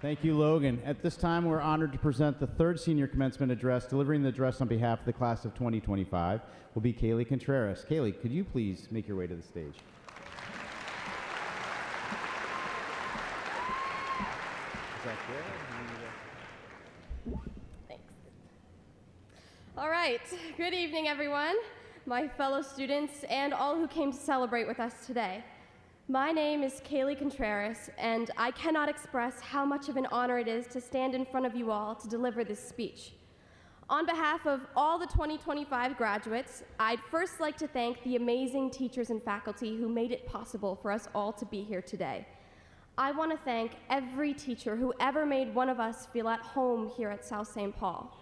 Thank you, Logan. At this time, we're honored to present the third senior commencement address. Delivering the address on behalf of the class of 2025 will be Kaylee Contreras. Kaylee, could you please make your way to the stage? Is that good? Thanks. All right. Good evening, everyone, my fellow students, and all who came to celebrate with us today. My name is Kaylee Contreras, and I cannot express how much of an honor it is to stand in front of you all to deliver this speech. On behalf of all the 2025 graduates, I'd first like to thank the amazing teachers and faculty who made it possible for us all to be here today. I want to thank every teacher who ever made one of us feel at home here at South St. Paul.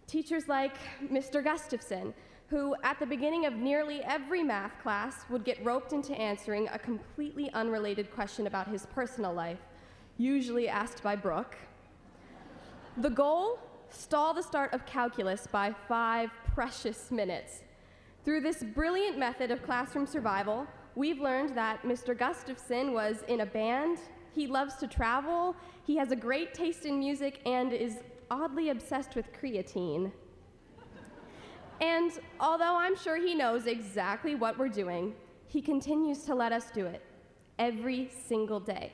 Teachers like Mr. Gustafson, who at the beginning of nearly every math class would get roped into answering a completely unrelated question about his personal life, usually asked by Brooke. The goal? Stall the start of calculus by 5 precious minutes. Through this brilliant method of classroom survival, we've learned that Mr. Gustafson was in a band, he loves to travel, he has a great taste in music, and is oddly obsessed with creatine. And although I'm sure he knows exactly what we're doing, he continues to let us do it every single day.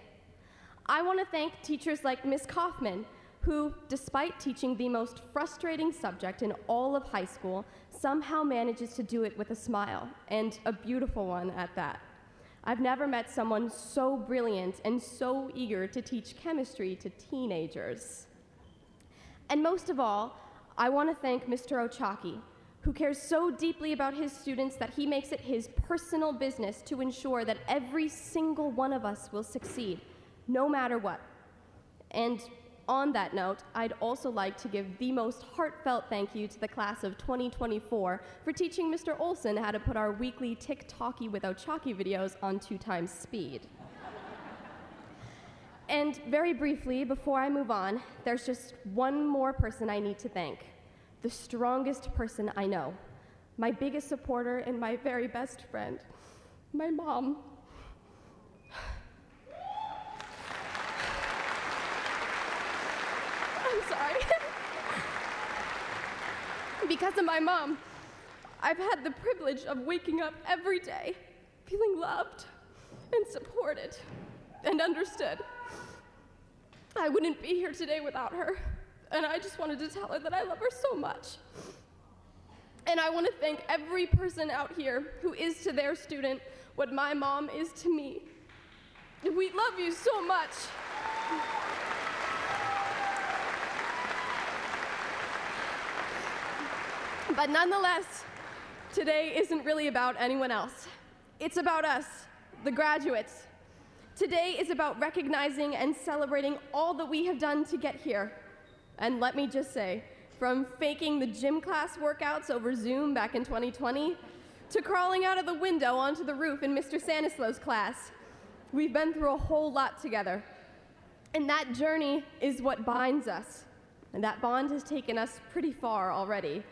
I want to thank teachers like Ms. Kaufman, who, despite teaching the most frustrating subject in all of high school, somehow manages to do it with a smile, and a beautiful one at that. I've never met someone so brilliant and so eager to teach chemistry to teenagers. And most of all, I want to thank Mr. Ochaki, who cares so deeply about his students that he makes it his personal business to ensure that every single one of us will succeed, no matter what. And on that note, I'd also like to give the most heartfelt thank you to the class of 2024 for teaching Mr. Olson how to put our weekly TikToky with Ochaki videos on 2x speed. And very briefly, before I move on, there's just one more person I need to thank. The strongest person I know, my biggest supporter and my very best friend, my mom. I'm sorry. Because of my mom, I've had the privilege of waking up every day, feeling loved and supported and understood. I wouldn't be here today without her. And I just wanted to tell her that I love her so much. And I want to thank every person out here who is to their student what my mom is to me. We love you so much. But nonetheless, today isn't really about anyone else. It's about us, the graduates. Today is about recognizing and celebrating all that we have done to get here. And let me just say, from faking the gym class workouts over Zoom back in 2020, to crawling out of the window onto the roof in Mr. Stanislaw's class, we've been through a whole lot together. And that journey is what binds us. And that bond has taken us pretty far already.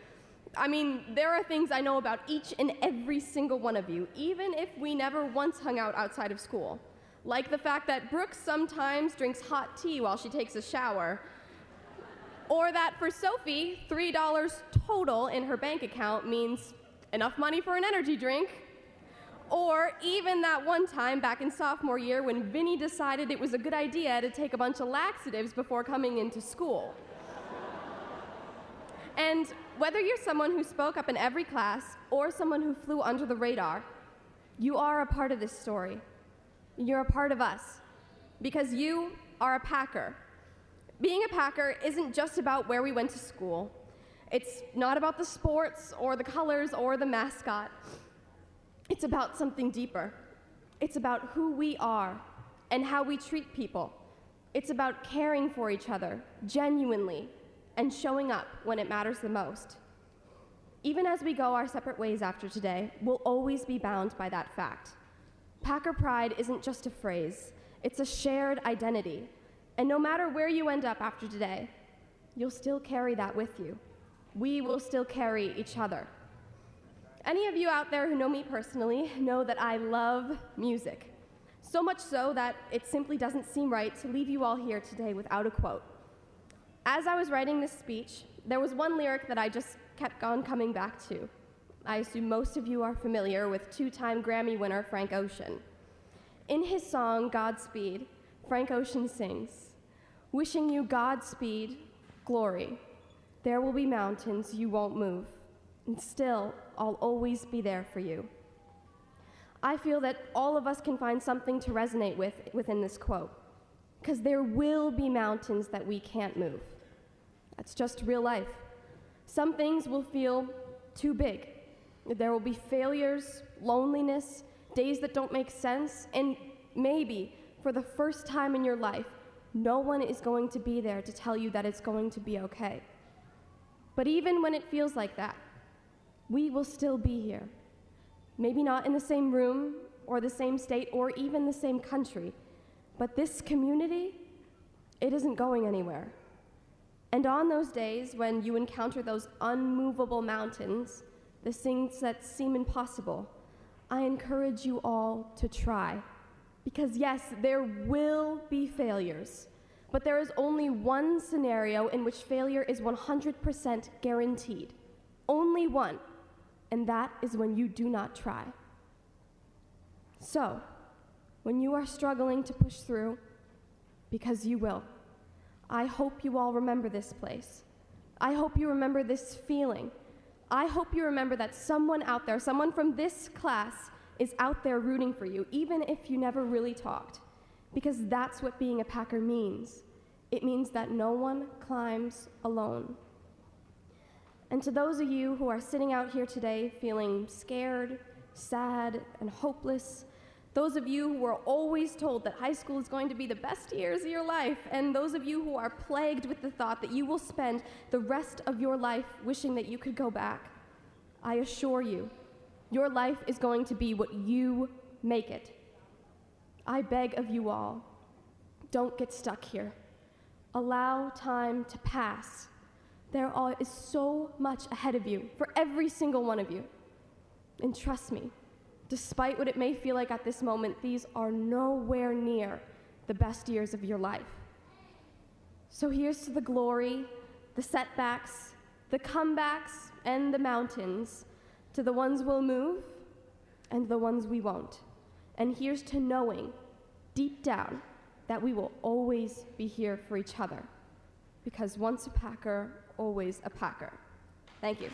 I mean, there are things I know about each and every single one of you, even if we never once hung out outside of school. Like the fact that Brooke sometimes drinks hot tea while she takes a shower, or that for Sophie, $3 total in her bank account means enough money for an energy drink. Or even that one time back in sophomore year when Vinny decided it was a good idea to take a bunch of laxatives before coming into school. And whether you're someone who spoke up in every class or someone who flew under the radar, you are a part of this story. You're a part of us because you are a Packer. Being a Packer isn't just about where we went to school. It's not about the sports or the colors or the mascot. It's about something deeper. It's about who we are and how we treat people. It's about caring for each other genuinely and showing up when it matters the most. Even as we go our separate ways after today, we'll always be bound by that fact. Packer pride isn't just a phrase. It's a shared identity. And no matter where you end up after today, you'll still carry that with you. We will still carry each other. Any of you out there who know me personally know that I love music. So much so that it simply doesn't seem right to leave you all here today without a quote. As I was writing this speech, there was one lyric that I just kept on coming back to. I assume most of you are familiar with two-time Grammy winner Frank Ocean. In his song, Godspeed, Frank Ocean sings, "Wishing you Godspeed, glory. There will be mountains you won't move, and still I'll always be there for you." I feel that all of us can find something to resonate with within this quote, because there will be mountains that we can't move. That's just real life. Some things will feel too big. There will be failures, loneliness, days that don't make sense, and maybe for the first time in your life, no one is going to be there to tell you that it's going to be okay. But even when it feels like that, we will still be here. Maybe not in the same room or the same state or even the same country, but this community, it isn't going anywhere. And on those days when you encounter those unmovable mountains, the things that seem impossible, I encourage you all to try. Because yes, there will be failures, but there is only one scenario in which failure is 100% guaranteed. Only one, and that is when you do not try. So, when you are struggling to push through, because you will, I hope you all remember this place. I hope you remember this feeling. I hope you remember that someone out there, someone from this class, is out there rooting for you, even if you never really talked. Because that's what being a Packer means. It means that no one climbs alone. And to those of you who are sitting out here today feeling scared, sad, and hopeless, those of you who are always told that high school is going to be the best years of your life, and those of you who are plagued with the thought that you will spend the rest of your life wishing that you could go back, I assure you, your life is going to be what you make it. I beg of you all, don't get stuck here. Allow time to pass. There is so much ahead of you for every single one of you. And trust me, despite what it may feel like at this moment, these are nowhere near the best years of your life. So here's to the glory, the setbacks, the comebacks, and the mountains, to the ones we'll move and the ones we won't. And here's to knowing, deep down, that we will always be here for each other. Because once a Packer, always a Packer. Thank you.